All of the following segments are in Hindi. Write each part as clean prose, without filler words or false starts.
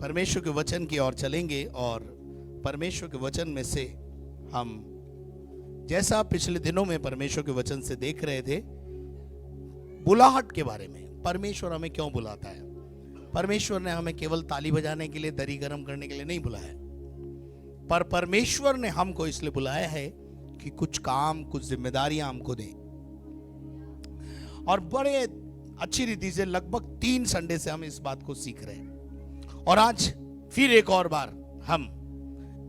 परमेश्वर के वचन की ओर चलेंगे और परमेश्वर के वचन में से हम जैसा पिछले दिनों में परमेश्वर के वचन से देख रहे थे, बुलाहट के बारे में। परमेश्वर हमें क्यों बुलाता है? परमेश्वर ने हमें केवल ताली बजाने के लिए, दरी गर्म करने के लिए नहीं बुलाया, पर परमेश्वर ने हमको इसलिए बुलाया है कि कुछ काम, कुछ जिम्मेदारियां हमको दें। और बड़े अच्छी रीति से लगभग 3 संडे से हम इस बात को सीख रहे हैं और आज फिर एक और बार हम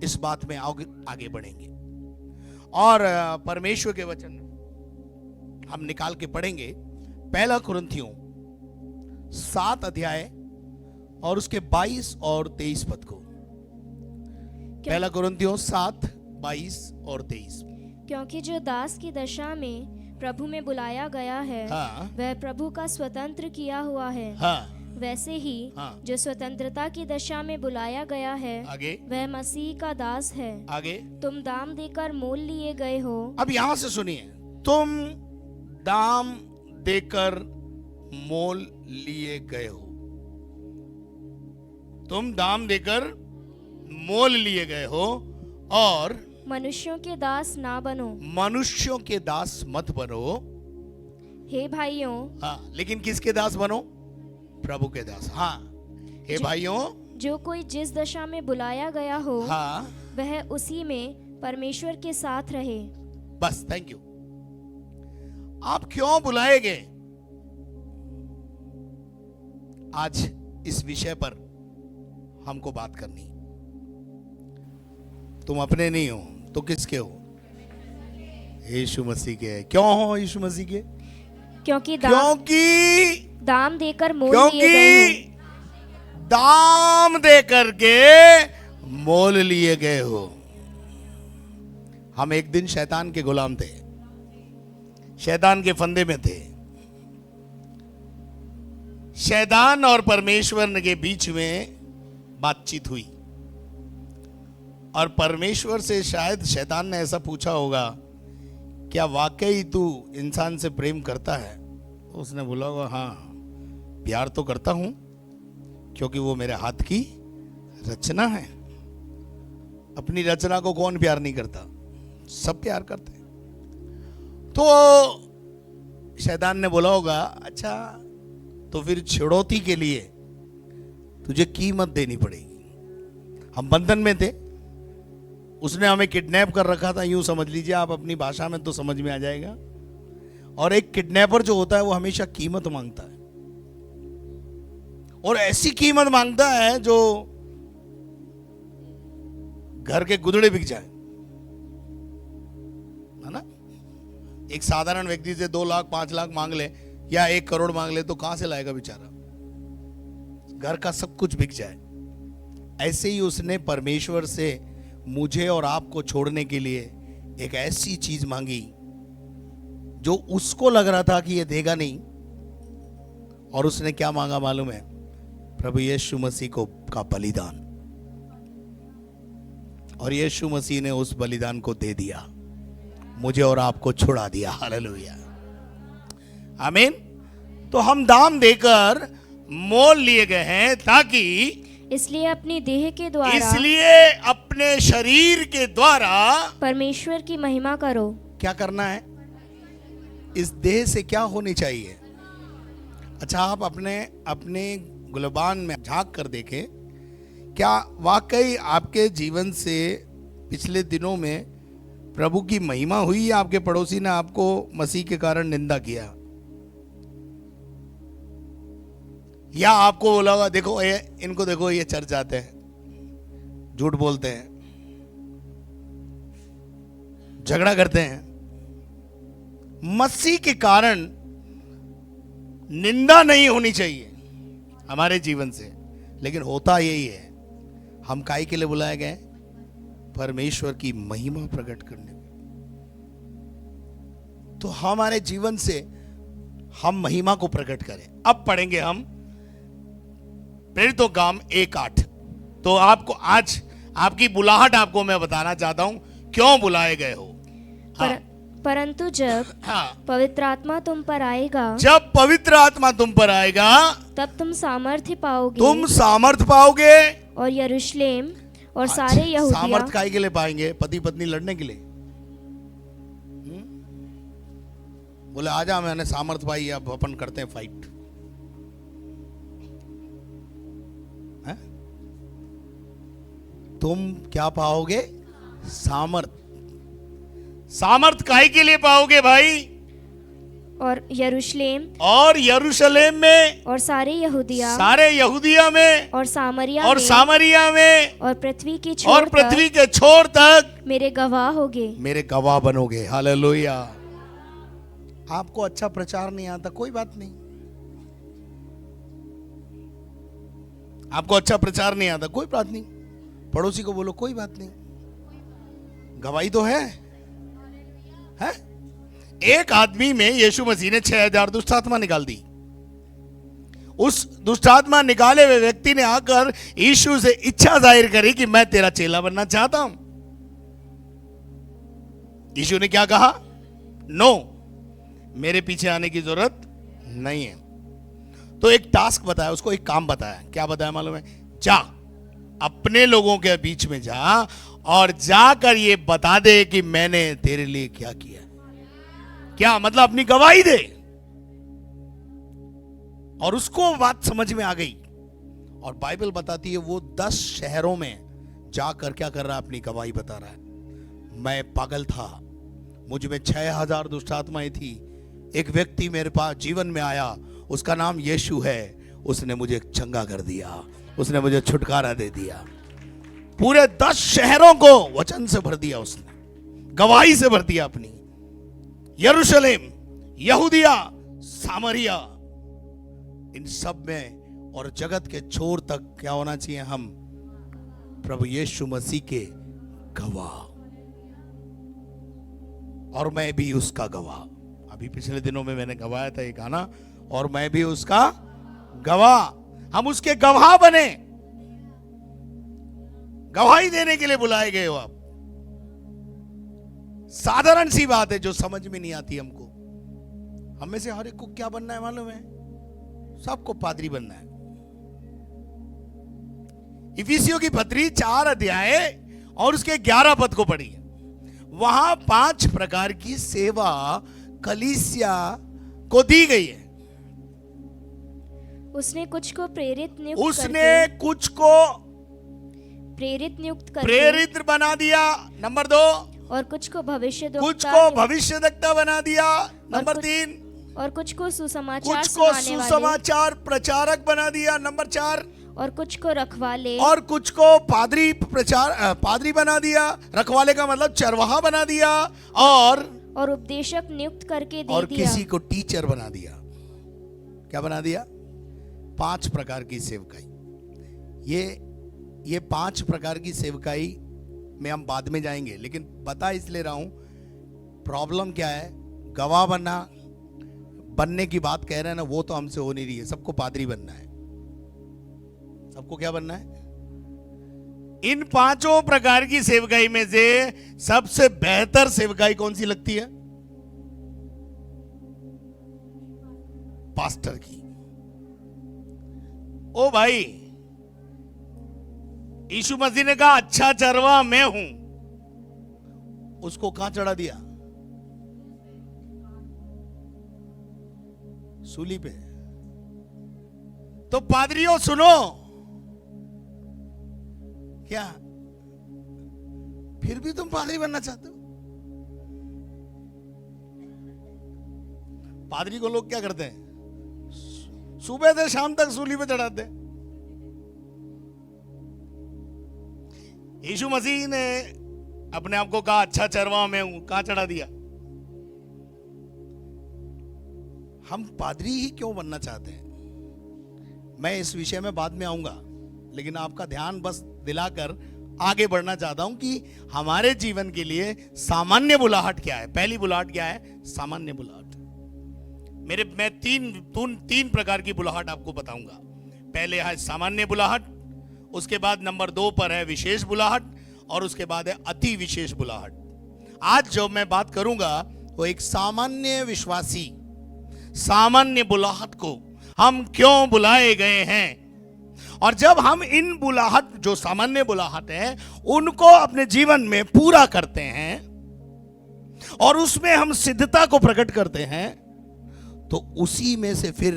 इस बात में आगे बढ़ेंगे और परमेश्वर के वचन हम निकाल के पढ़ेंगे। 1 कुरिन्थियों 7 अध्याय और उसके 22 और 23 पद को। 1 कुरिन्थियों 7, 22 और 23। क्योंकि जो दास की दशा में प्रभु में बुलाया गया है, हाँ, वह प्रभु का स्वतंत्र किया हुआ है। हाँ, वैसे ही हाँ, जो स्वतंत्रता की दशा में बुलाया गया है, आगे, वह मसीह का दास है। आगे। तुम दाम देकर मोल लिए गए हो। अब यहां से सुनिए, तुम दाम देकर मोल लिए गए हो। तुम दाम देकर मोल लिए गए हो और मनुष्यों के दास ना बनो। मनुष्यों के दास मत बनो। हे भाइयों, हाँ, लेकिन किसके दास बनो? प्रभु के दास। हाँ, हे भाइयों, जो कोई जिस दशा में बुलाया गया हो, हाँ, वह उसी में परमेश्वर के साथ रहे। बस, थैंक यू। आप क्यों बुलाए गए? आज इस विषय पर हमको बात करनी। तुम अपने नहीं हो तो किसके हो? यीशु मसीह के। क्यों हो यीशु मसीह के? क्योंकि दाम देकर मोल लिए गए हो। दाम दे करके मोल लिए गए हो। हम एक दिन शैतान के गुलाम थे, शैतान के फंदे में थे। शैतान और परमेश्वर के बीच में बातचीत हुई और परमेश्वर से शायद शैतान ने ऐसा पूछा होगा, क्या वाकई तू इंसान से प्रेम करता है? उसने बोला होगा, हाँ, प्यार तो करता हूं, क्योंकि वो मेरे हाथ की रचना है। अपनी रचना को कौन प्यार नहीं करता? सब प्यार करते हैं। तो शैतान ने बोला होगा, अच्छा तो फिर छिड़ौती के लिए तुझे कीमत देनी पड़ेगी। हम बंधन में थे, उसने हमें किडनैप कर रखा था, यूं समझ लीजिए आप, अपनी भाषा में तो समझ में आ जाएगा। और एक किडनैपर जो होता है वो हमेशा कीमत मांगता है और ऐसी कीमत मांगता है जो घर के गुदड़े बिक जाए, है ना? एक साधारण व्यक्ति से 2 लाख 5 लाख मांग ले या 1 करोड़ मांग ले तो कहां से लाएगा बेचारा? घर का सब कुछ बिक जाए। ऐसे ही उसने परमेश्वर से मुझे और आपको छोड़ने के लिए एक ऐसी चीज मांगी जो उसको लग रहा था कि ये देगा नहीं, और उसने क्या मांगा मालूम है? प्रभु यीशु मसीह को का बलिदान। और यीशु मसीह ने उस बलिदान को दे दिया, मुझे और आपको छुड़ा दिया। हालेलुया, आमीन। तो हम दाम देकर मोल लिए गए हैं ताकि इसलिए अपनी देह के द्वारा, इसलिए अपने शरीर के द्वारा परमेश्वर की महिमा करो। क्या करना है? इस देह से क्या होनी चाहिए? अच्छा, आप अपने गुलबान में झांक कर देखें, क्या वाकई आपके जीवन से पिछले दिनों में प्रभु की महिमा हुई या आपके पड़ोसी ने आपको मसीह के कारण निंदा किया? या आपको बोला होगा, देखो इनको देखो, ये चर्च जाते हैं, झूठ बोलते हैं, झगड़ा करते हैं। मसीह के कारण निंदा नहीं होनी चाहिए हमारे जीवन से, लेकिन होता यही है। हम काहे के लिए बुलाए गए? परमेश्वर की महिमा प्रकट करने में। तो हमारे जीवन से हम महिमा को प्रकट करें। अब पढ़ेंगे हम प्रेरितों का काम 1:8। तो आपको आज आपकी बुलाहट आपको मैं बताना चाहता हूं, क्यों बुलाए गए हो। हाँ। परंतु जब पवित्र आत्मा तुम पर आएगा, जब पवित्र आत्मा तुम पर आएगा, तब तुम सामर्थ्य पाओगे। तुम सामर्थ पाओगे। और यरूशलेम और सारे यहूदिया सामर्थ काय के लिए पाएंगे? पति पत्नी लड़ने के लिए? बोले आजा मैंने सामर्थ पाई, अब अपन करते हैं फाइट। है? तुम क्या पाओगे? सामर्थ। सामर्थ काय के लिए पाओगे भाई? और यरूशलेम और यरूशलेम में और सारे यहूदिया में और सामरिया और में सामरिया में और पृथ्वी की और छोर पृथ्वी के छोर तक तक मेरे गवाह होगे। मेरे गवाह बनोगे। हालेलुया। आपको अच्छा प्रचार नहीं आता, कोई बात नहीं। आपको अच्छा प्रचार नहीं आता, कोई बात नहीं। पड़ोसी को बोलो कोई बात नहीं, गवाही तो है? एक आदमी में यीशु मसीह ने 6000 दुष्ट आत्मा निकाल दी। उस दुष्ट आत्मा निकाले हुए व्यक्ति ने आकर यीशु से इच्छा जाहिर करी कि मैं तेरा चेला बनना चाहता हूं। यीशु ने क्या कहा? नो, मेरे पीछे आने की जरूरत नहीं है। तो एक टास्क बताया उसको, एक काम बताया। क्या बताया मालूम है? जा अपने लोगों के बीच में जा और जाकर ये बता दे कि मैंने तेरे लिए क्या किया। क्या मतलब? अपनी गवाही दे। और उसको बात समझ में आ गई। और बाइबल बताती है वो 10 शहरों में जाकर क्या कर रहा है? अपनी गवाही बता रहा है। मैं पागल था, मुझ में 6000 दुष्ट आत्माएं थी। एक व्यक्ति मेरे पास जीवन में आया, उसका नाम यीशु है। उसने मुझे चंगा कर दिया, उसने मुझे छुटकारा दे दिया। पूरे 10 शहरों को वचन से भर दिया उसने, गवाही से भर दिया अपनी। यरूशलेम, यहूदिया, सामरिया, इन सब में और जगत के छोर तक क्या होना चाहिए? हम प्रभु यीशु मसीह के गवाह। और मैं भी उसका गवाह। अभी पिछले दिनों में मैंने गवाया था ये गाना, और मैं भी उसका गवाह। हम उसके गवाह बने। गवाही देने के लिए बुलाए गए हो आप। साधारण सी बात है जो समझ में नहीं आती हमको। हम में से हर एक को क्या बनना है मालूम है? सबको पादरी बनना है। इफिसियों की पत्री 4 अध्याय और उसके 11 पद को पढ़िए। वहां 5 प्रकार की सेवा कलीसिया को दी गई है। उसने कुछ को प्रेरित नियुक्त करके प्रेरित बना दिया। नंबर 2, और कुछ को कुछ को भविष्यद्वक्ता बना दिया। नंबर 3, और कुछ को सुसमाचार प्रचारक बना दिया। नंबर 4, और कुछ को रखवाले, और कुछ को पादरी बना दिया। रखवाले का मतलब चरवाहा बना दिया। और उपदेशक नियुक्त करके दे और दिया। किसी को टीचर बना दिया। क्या बना दिया? 5 प्रकार की सेवकाई। ये 5 प्रकार की सेवकाई में हम बाद में जाएंगे, लेकिन बता इसलिए रहा हूं, प्रॉब्लम क्या है? गवाह बनने की बात कह रहे हैं ना, वो तो हमसे हो नहीं रही है। सबको पादरी बनना है। सबको क्या बनना है? इन 5 प्रकार की सेवकाई में से सबसे बेहतर सेवकाई कौन सी लगती है? पास्टर की। ओ भाई, यीशु मसीह ने कहा अच्छा चरवा मैं हूं। उसको कहां चढ़ा दिया? सूली पे। तो पादरियों सुनो, क्या फिर भी तुम पादरी बनना चाहते हो? पादरी को लोग क्या करते हैं? सुबह से शाम तक सूली पे चढ़ाते हैं। यीशु मसीह ने अपने आप को कहा अच्छा चरवाहा मैं हूं, कहां चढ़ा दिया? हम पादरी ही क्यों बनना चाहते हैं? मैं इस विषय में बाद में आऊंगा, लेकिन आपका ध्यान बस दिलाकर आगे बढ़ना चाहता हूं कि हमारे जीवन के लिए सामान्य बुलाहट क्या है। पहली बुलाहट क्या है? सामान्य बुलाहट। मैं तीन प्रकार की बुलाहट आपको बताऊंगा। पहले है सामान्य बुलाहट, उसके बाद नंबर 2 पर है विशेष बुलाहट, और उसके बाद है अति विशेष बुलाहट। आज जो मैं बात करूंगा वो एक सामान्य विश्वासी, सामान्य बुलाहट को हम क्यों बुलाए गए हैं और जब हम इन बुलाहट, जो सामान्य बुलाहट है, उनको अपने जीवन में पूरा करते हैं और उसमें हम सिद्धता को प्रकट करते हैं, तो उसी में से फिर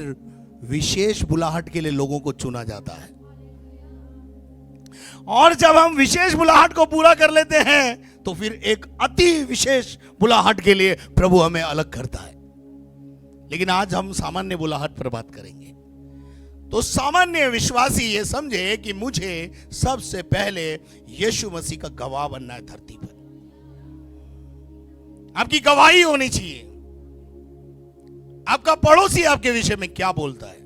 विशेष बुलाहट के लिए लोगों को चुना जाता है। और जब हम विशेष बुलाहट को पूरा कर लेते हैं तो फिर एक अति विशेष बुलाहट के लिए प्रभु हमें अलग करता है। लेकिन आज हम सामान्य बुलाहट पर बात करेंगे। तो सामान्य विश्वासी ये समझे कि मुझे सबसे पहले यीशु मसीह का गवाह बनना है धरती पर। आपकी गवाही होनी चाहिए। आपका पड़ोसी आपके विषय में क्या बोलता है,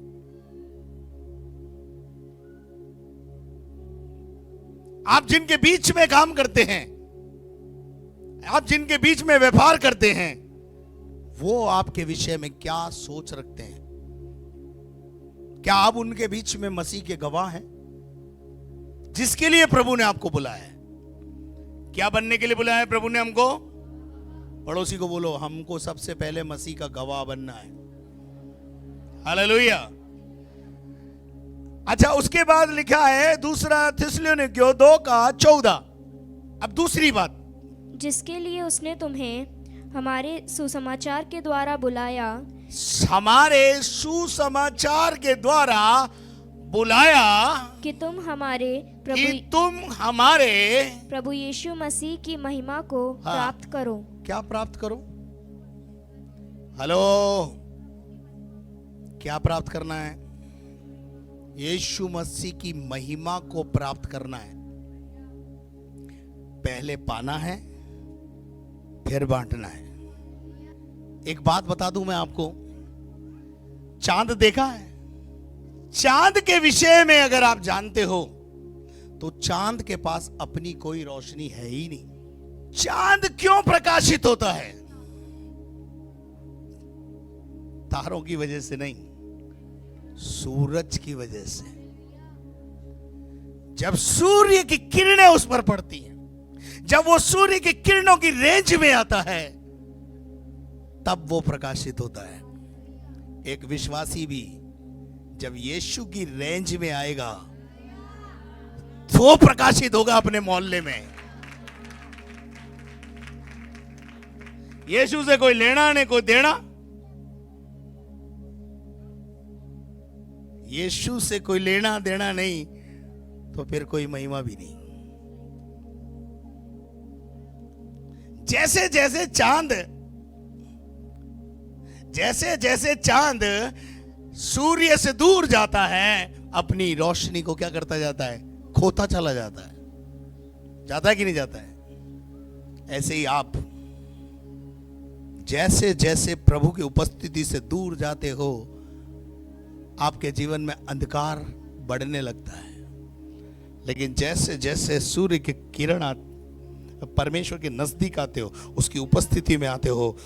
आप जिनके बीच में काम करते हैं, आप जिनके बीच में व्यापार करते हैं, वो आपके विषय में क्या सोच रखते हैं? क्या आप उनके बीच में मसीह के गवाह हैं, जिसके लिए प्रभु ने आपको बुलाया है? क्या बनने के लिए बुलाया है प्रभु ने हमको? पड़ोसी को बोलो, हमको सबसे पहले मसीह का गवाह बनना है। हालेलुया। अच्छा, उसके बाद लिखा है दूसरा थिस्सलुनीकियों 2:14। अब दूसरी बात, जिसके लिए उसने तुम्हें हमारे सुसमाचार के द्वारा बुलाया, हमारे सुसमाचार के द्वारा बुलाया कि तुम हमारे प्रभु यीशु मसीह की महिमा को प्राप्त करो। क्या प्राप्त करो? हेलो, क्या प्राप्त करना है? यीशु मसीह की महिमा को प्राप्त करना है। पहले पाना है, फिर बांटना है। एक बात बता दूं मैं आपको, चांद देखा है? चांद के विषय में अगर आप जानते हो तो चांद के पास अपनी कोई रोशनी है ही नहीं। चांद क्यों प्रकाशित होता है? तारों की वजह से नहीं, सूरज की वजह से। जब सूर्य की किरणें उस पर पड़ती हैं, जब वो सूर्य की किरणों की रेंज में आता है, तब वो प्रकाशित होता है। एक विश्वासी भी जब यीशु की रेंज में आएगा तो प्रकाशित होगा अपने मोहल्ले में। यीशु से कोई लेना नहीं, कोई देना। यीशु से कोई लेना देना नहीं तो फिर कोई महिमा भी नहीं। जैसे जैसे चांद सूर्य से दूर जाता है, अपनी रोशनी को क्या करता जाता है? खोता चला जाता है कि नहीं जाता है? ऐसे ही आप जैसे जैसे प्रभु की उपस्थिति से दूर जाते हो, आपके जीवन में अंधकार बढ़ने लगता है। लेकिन जैसे जैसे सूर्य की किरण परमेश्वर के नजदीक आते हो, उसकी उपस्थिति में आते हो,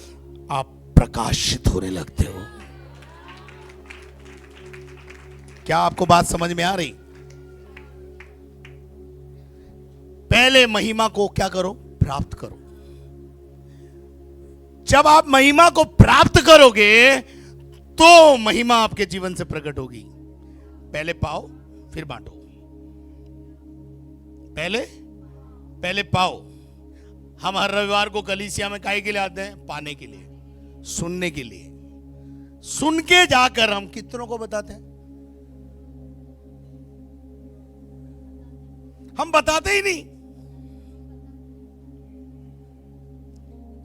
आप प्रकाशित होने लगते हो। क्या आपको बात समझ में आ रही? पहले महिमा को क्या करो? प्राप्त करो। जब आप महिमा को प्राप्त करोगे तो महिमा आपके जीवन से प्रकट होगी। पहले पाओ, फिर बांटो। पहले पाओ। हम हर रविवार को कलीसिया में काहे के लिए आते हैं? पाने के लिए, सुनने के लिए। सुन के जाकर हम कितनों को बताते हैं? हम बताते ही नहीं।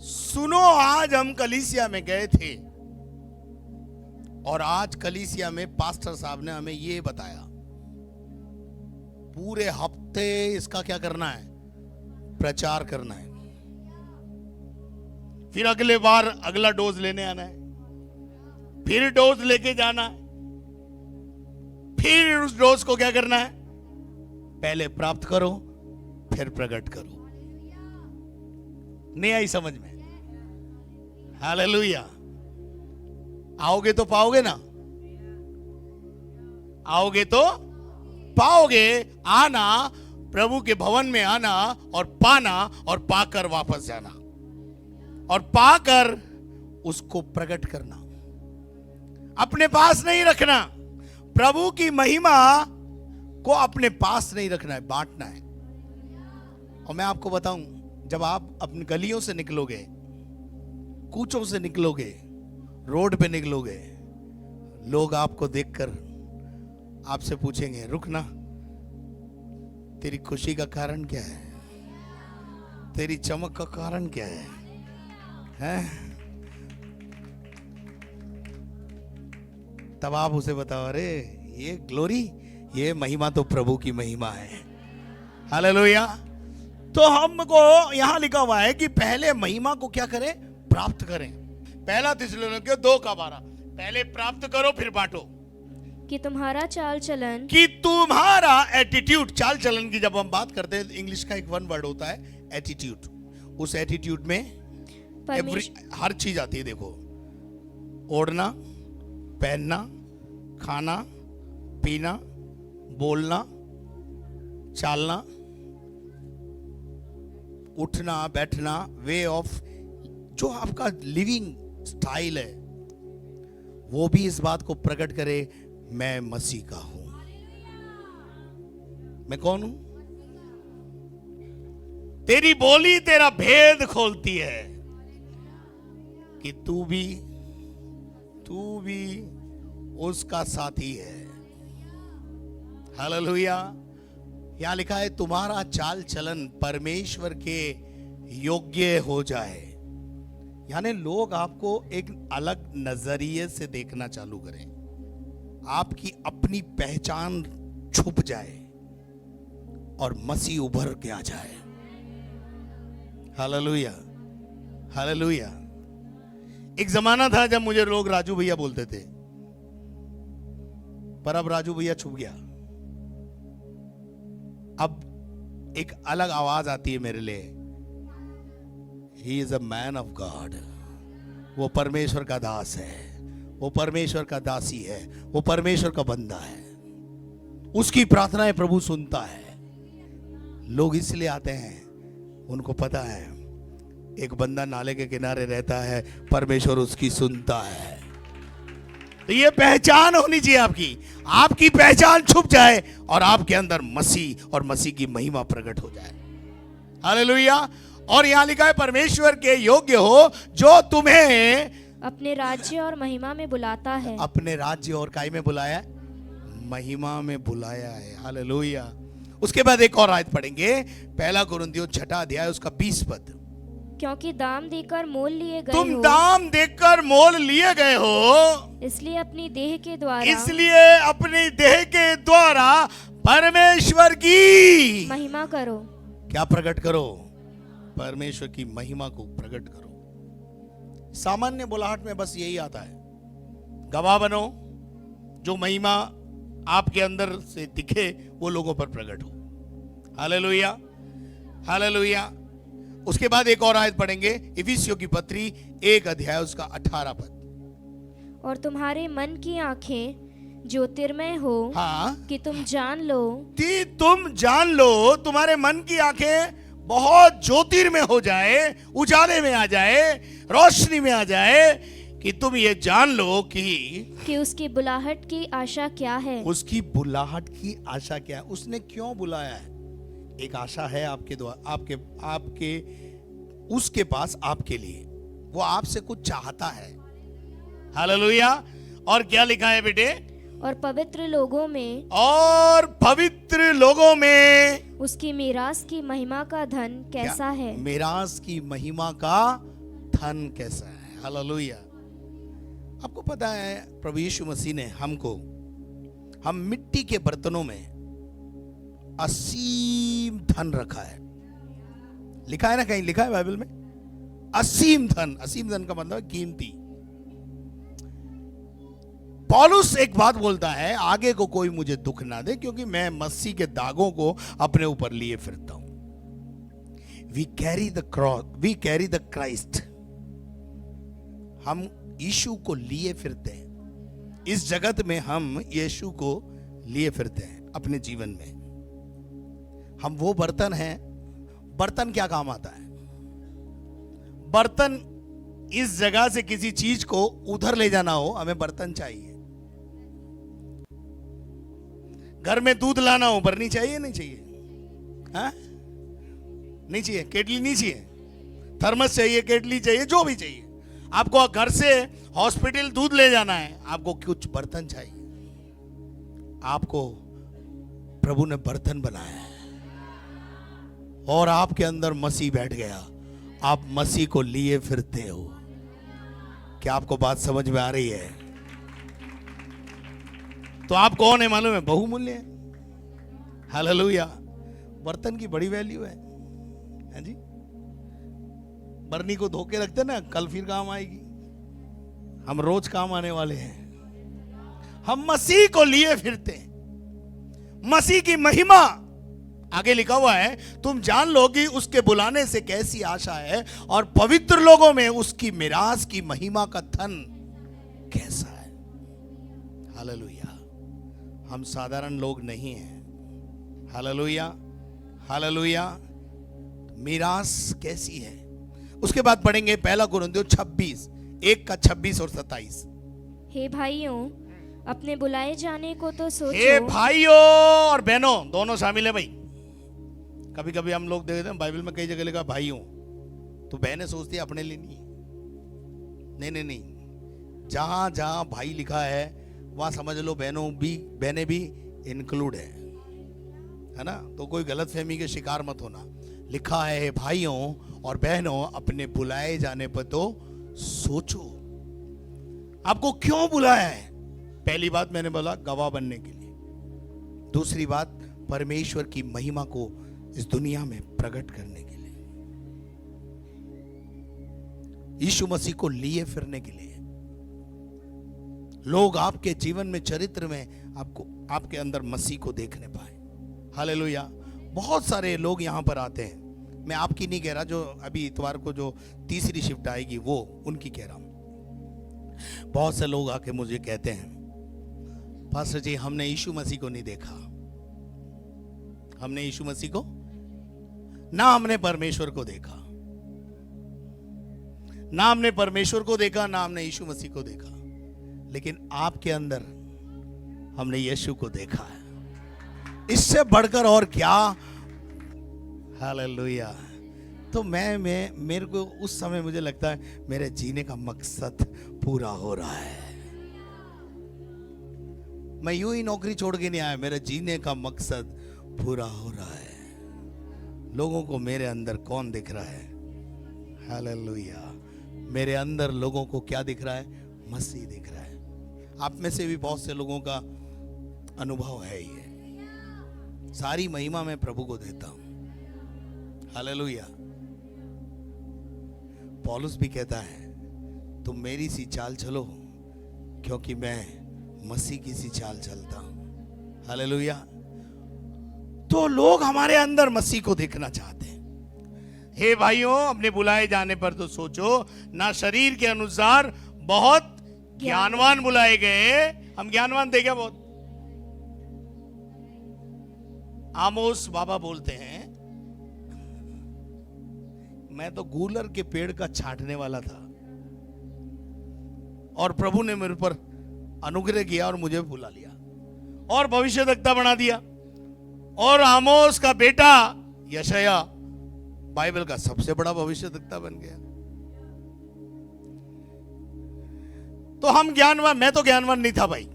सुनो, आज हम कलीसिया में गए थे और आज कलीसिया में पास्टर साहब ने हमें ये बताया, पूरे हफ्ते इसका क्या करना है? प्रचार करना है। फिर अगले बार अगला डोज लेने आना है, फिर डोज लेके जाना है, फिर उस डोज को क्या करना है? पहले प्राप्त करो, फिर प्रकट करो। नहीं आई समझ में? हालेलुया। आओगे तो पाओगे ना? आओगे तो पाओगे। आना, प्रभु के भवन में आना और पाना, और पाकर वापस जाना, और पाकर उसको प्रकट करना, अपने पास नहीं रखना। प्रभु की महिमा को अपने पास नहीं रखना है, बांटना है। और मैं आपको बताऊं, जब आप अपनी गलियों से निकलोगे, कूचों से निकलोगे, रोड पे निकलोगे, लोग आपको देखकर आपसे पूछेंगे, रुकना, तेरी खुशी का कारण क्या है, तेरी चमक का कारण क्या है, हैं? तब आप उसे बताओ, अरे ये ग्लोरी, ये महिमा तो प्रभु की महिमा है। हालेलुया। तो हमको यहां लिखा हुआ है कि पहले महिमा को क्या करें, प्राप्त करें। पहला थिस्सलुनीकियों 2:12, पहले प्राप्त करो फिर बांटो। कि तुम्हारा चाल चलन, कि तुम्हारा एटीट्यूड, चाल चलन की जब हम बात करते हैं, इंग्लिश का एक वन वर्ड होता है एटीट्यूड। उस एटीट्यूड में हर चीज आती है। देखो, ओढ़ना, पहनना, खाना, पीना, बोलना, चालना, उठना, बैठना, वे ऑफ, जो आपका लिविंग स्टाइल है, वो भी इस बात को प्रकट करे, मैं मसीह का हूं। मैं कौन हूं? तेरी बोली तेरा भेद खोलती है कि तू भी उसका साथी है। हालेलुया। यहां लिखा है तुम्हारा चाल चलन परमेश्वर के योग्य हो जाए, यानी लोग आपको एक अलग नजरिए से देखना चालू करें, आपकी अपनी पहचान छुप जाए और मसीह उभर के आ जाए। Hallelujah, hallelujah. एक जमाना था जब मुझे लोग राजू भैया बोलते थे, पर अब राजू भैया छुप गया। अब एक अलग आवाज आती है मेरे लिए, he is a man of God. वो परमेश्वर का दास है, वो परमेश्वर का दासी है, वो परमेश्वर का बंदा है, उसकी प्रार्थनाएं प्रभु सुनता है। लोग इसलिए आते हैं, उनको पता है एक बंदा नाले के किनारे रहता है, परमेश्वर उसकी सुनता है। तो ये पहचान होनी चाहिए आपकी, आपकी पहचान छुप जाए और आपके अंदर मसीह और मसीह की महिमा प्रकट हो जाए। हालेलुया। और यहां लिखा है परमेश्वर के योग्य हो जो तुम्हें अपने राज्य और महिमा में बुलाता है। अपने राज्य और काय में बुलाया है? महिमा में बुलाया है। हालेलुया। उसके बाद एक और आयत पढ़ेंगे, 1 कुरिन्थियों 6 अध्याय उसका 20 पद। क्योंकि दाम देकर मोल लिए गए तुम हो, दाम देकर मोल लिए गए हो, इसलिए अपनी देह के द्वारा, इसलिए अपनी देह के द्वारा परमेश्वर की महिमा करो। क्या प्रकट करो? परमेश्वर की महिमा को प्रकट करो। सामान्य बुलाहट में बस यही आता है, गवाह बनो, जो महिमा आपके अंदर से दिखे वो लोगों पर प्रकट हो। Hallelujah, hallelujah. उसके बाद एक और आयत पढ़ेंगे, इफिसियों की पत्री 1 अध्याय उसका 18 पद। और तुम्हारे मन की आंखें ज्योतिर्मय हो, हाँ, कि तुम जान लो, तुम्हारे मन की आंखें बहुत ज्योतिर्मय हो जाए, उजाले में आ जाए, रोशनी में आ जाए, कि तुम ये जान लो कि उसकी बुलाहट की आशा क्या है। उसकी बुलाहट की आशा क्या है, उसने क्यों बुलाया है। एक आशा है आपके द्वारा, आपके उसके पास आपके लिए, वो आपसे कुछ चाहता है। हालेलुया। और क्या लिखा है बेटे? और पवित्र लोगों में उसकी मीरास की महिमा का धन कैसा है। मीरास की महिमा का धन कैसा है। हालेलुया। आपको पता है प्रभु यीशु मसीह ने हम मिट्टी के बर्तनों में असीम धन रखा है। लिखा है ना, कहीं लिखा है बाइबल में, असीम धन। असीम धन का मतलब कीमती। पौलुस एक बात बोलता है, आगे को कोई मुझे दुख ना दे, क्योंकि मैं मसीह के दागों को अपने ऊपर लिए फिरता हूं। We carry the cross, we carry the Christ. हम यीशु को लिए फिरते हैं। इस जगत में हम यीशु को लिए फिरते हैं अपने जीवन में। हम वो बर्तन हैं। बर्तन क्या काम आता है? बर्तन इस जगह से किसी चीज को उधर ले जाना हो, हमें बर्तन चाहिए। घर में दूध लाना हो, भरनी चाहिए नहीं चाहिए? हाँ? नहीं चाहिए? केटली नहीं चाहिए? थर्मस चाहिए, केटली चाहिए, जो भी चाहिए। आपको घर से हॉस्पिटल दूध ले जाना है, आपको कुछ बर्तन चाहिए। आपको प्रभु ने बर्तन बनाया है और आपके अंदर मसीह बैठ गया, आप मसीह को लिए फिरते हो। क्या आपको बात समझ में आ रही है? तो आप कौन है मालूम है? बहुमूल्य है। हालेलुया। बर्तन की बड़ी वैल्यू है जी। बर्नी को धो के रखते ना, कल फिर काम आएगी। हम रोज काम आने वाले हैं। हम मसीह को लिए फिरते हैं। मसीह की महिमा, आगे लिखा हुआ है, तुम जान लोगी उसके बुलाने से कैसी आशा है और पवित्र लोगों में उसकी मिरास की महिमा का धन कैसा है। हालेलुया। हम साधारण लोग नहीं हैं। Hallelujah, hallelujah. मिरास कैसी है? उसके बाद पढ़ेंगे 1 कुरिन्थियों 26, 1 का 26 और 27। हे भाइयों, अपने बुलाए जाने को तो सोचो। हे भाइयों और बहनों, दोनों शामिल है भाई। कभी कभी हम लोग देखते हैं बाइबल में कई जगह लिखा भाइयों, तो बहनें सोचती है अपने लिए नहीं। नहीं नहीं नहीं, जहां जहां भाई लिखा है वहां समझ लो बहनें भी इंक्लूड है ना? तो कोई गलतफहमी के शिकार मत होना। लिखा है भाइयों और बहनों, अपने बुलाए जाने पर तो सोचो। आपको क्यों बुलाया है? पहली बात मैंने बोला गवाह बनने के लिए। दूसरी बात परमेश्वर की महिमा को इस दुनिया में प्रकट करने के लिए, यीशु मसीह को लिए फिरने के लिए। लोग आपके जीवन में, चरित्र में आपको, आपके अंदर मसीह को देखने पाए। हालेलुया। बहुत सारे लोग यहां पर आते हैं, मैं आपकी नहीं कह रहा, जो अभी इतवार को जो तीसरी शिफ्ट आएगी वो उनकी कह रहा हूं। बहुत से लोग आके मुझे कहते हैं, पास्टर जी हमने यीशु मसीह को नहीं देखा। हमने यीशु मसीह को ना, हमने परमेश्वर को देखा ना, हमने परमेश्वर को देखा ना, हमने यीशु मसीह को देखा, लेकिन आपके अंदर हमने यीशु को देखा है। इससे बढ़कर और क्या? हालेलुया। तो मेरे को उस समय मुझे लगता है मेरे जीने का मकसद पूरा हो रहा है। मैं यूं ही नौकरी छोड़ के नहीं आया, मेरे जीने का मकसद पूरा हो रहा है। लोगों को मेरे अंदर कौन दिख रहा है? हालेलुया। मेरे अंदर लोगों को क्या दिख रहा है? मसीह दिख रहा है। आप में से भी बहुत से लोगों का अनुभव है ये। सारी महिमा मैं प्रभु को देता हूं। हालेलुया। पौलुस भी कहता है तुम मेरी सी चाल चलो, क्योंकि मैं मसीह की सी चाल चलता हूं। हालेलुया। तो लोग हमारे अंदर मसीह को देखना चाहते हैं। हे भाइयों, अपने बुलाए जाने पर तो सोचो, ना शरीर के अनुसार बहुत ज्ञानवान बुलाए गए। हम ज्ञानवान थे क्या? बहुत। आमोस बाबा बोलते हैं, मैं तो गूलर के पेड़ का छांटने वाला था और प्रभु ने मेरे पर अनुग्रह किया और मुझे बुला लिया और भविष्यद्वक्ता बना दिया। और आमोस का बेटा यशायाह बाइबल का सबसे बड़ा भविष्यद्वक्ता बन गया। तो हम ज्ञानवान, मैं तो ज्ञानवान नहीं था भाई।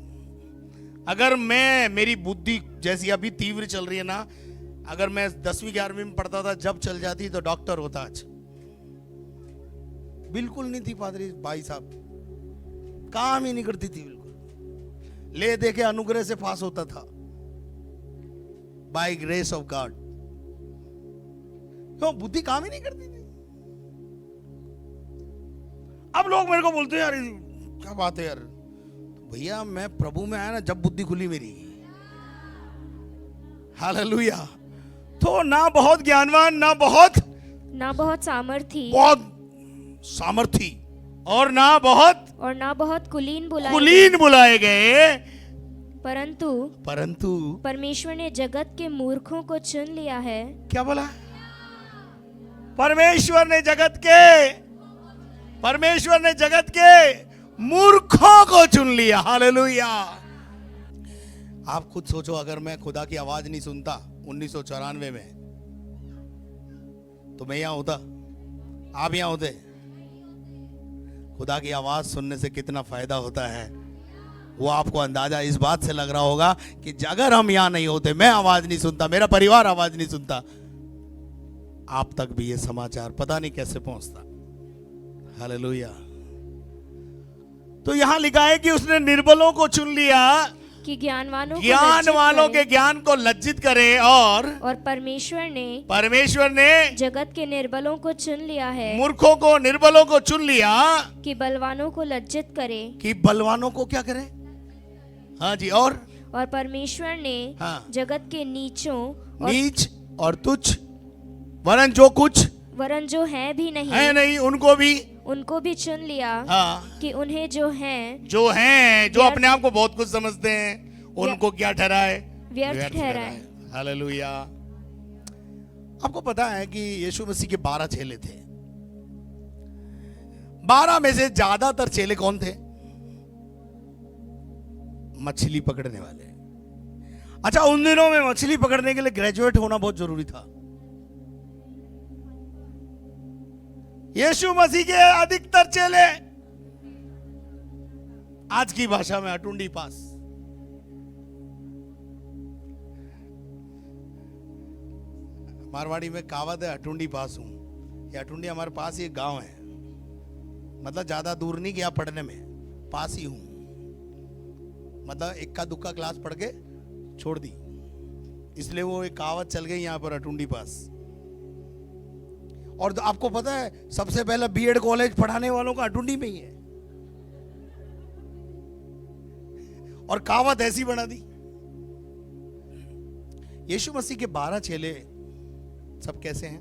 अगर मेरी बुद्धि जैसी अभी तीव्र चल रही है ना, अगर मैं 10वीं 11वीं में पढ़ता था, जब चल जाती तो डॉक्टर होता आज। बिल्कुल नहीं थी पादरी भाई साहब, काम ही नहीं करती थी बिल्कुल। ले दे के अनुग्रह से पास होता था, बाय ग्रेस ऑफ गॉड। क्यों? बुद्धि काम ही नहीं करती थी। अब लोग मेरे को बोलते हैं यार क्या बात है यार। तो भैया मैं प्रभु में आया ना जब बुद्धि खुली मेरी। हालेलुया। तो ना बहुत ज्ञानवान, ना बहुत सामर्थी और ना बहुत कुलीन बुलाए गए। परंतु परमेश्वर ने जगत के मूर्खों को चुन लिया है। क्या बोला? परमेश्वर ने जगत के मूर्खों को चुन लिया। हालेलुया। आप खुद सोचो, अगर मैं खुदा की आवाज नहीं सुनता 1994 में, तो मैं यहां होता, आप यहां होते? खुदा की आवाज सुनने से कितना फायदा होता है वो आपको अंदाजा इस बात से लग रहा होगा कि अगर हम यहां नहीं होते, मैं आवाज नहीं सुनता, मेरा परिवार आवाज नहीं सुनता, आप तक भी ये समाचार पता नहीं कैसे पहुंचता। हालेलुया। तो यहां लिखा है कि उसने निर्बलों को चुन लिया कि ज्ञानवानों के ज्ञान को लज्जित करे, और परमेश्वर ने जगत के निर्बलों को चुन लिया है, मूर्खों को, निर्बलों को चुन लिया कि बलवानों को लज्जित करे। कि बलवानों को क्या करे? हाँ जी। और परमेश्वर ने जगत के नीच और तुच्छ, वरन जो है भी नहीं, उनको भी चुन लिया। कि उन्हें जो अपने आप को बहुत कुछ समझते हैं, उनको क्या ठहराए? व्यर्थ ठहराए। हालेलुया। आपको पता है कि यीशु मसीह के 12 चेले थे। 12 में से ज्यादातर चेले कौन थे? मछली पकड़ने वाले। अच्छा, उन दिनों में मछली पकड़ने के लिए ग्रेजुएट होना बहुत जरूरी था। यीशु मसीह के अधिकतर चेले, आज की भाषा में अटुंडी पास। मारवाड़ी में कहावत है, अटुंडी पास हूं। ये अटुंडी हमारे पास ही एक गांव है, मतलब ज्यादा दूर नहीं गया पढ़ने में, पास ही हूं। मतलब इक्का दुक्का क्लास पढ़ के छोड़ दी, इसलिए वो एक कहावत चल गई यहां पर, अटुंडी पास। और आपको पता है सबसे पहले बीएड कॉलेज पढ़ाने वालों का अटुंडी में ही है, और कहावत ऐसी बना दी। यीशु मसीह के 12 चेले सब कैसे हैं?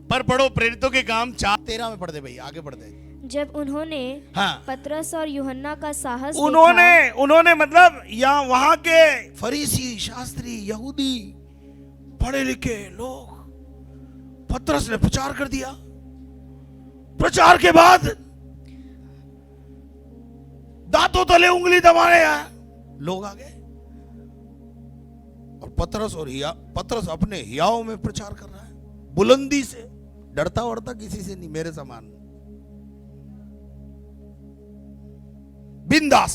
पर पढ़ो प्रेरितों के काम 4:13 में पढ़ दे भाई, आगे पढ़ दे। जब उन्होंने पतरस और यूहन्ना का साहस उन्होंने मतलब या वहां के फरीसी, शास्त्री, यहूदी, पढ़े लिखे लोग, पतरस ने प्रचार कर दिया। प्रचार के बाद दांतों तले उंगली दबाने लोग आ गए, और पतरस अपने हियाव में प्रचार कर रहा है, बुलंदी से, डरता वरता किसी से नहीं, मेरे समान बिंदास।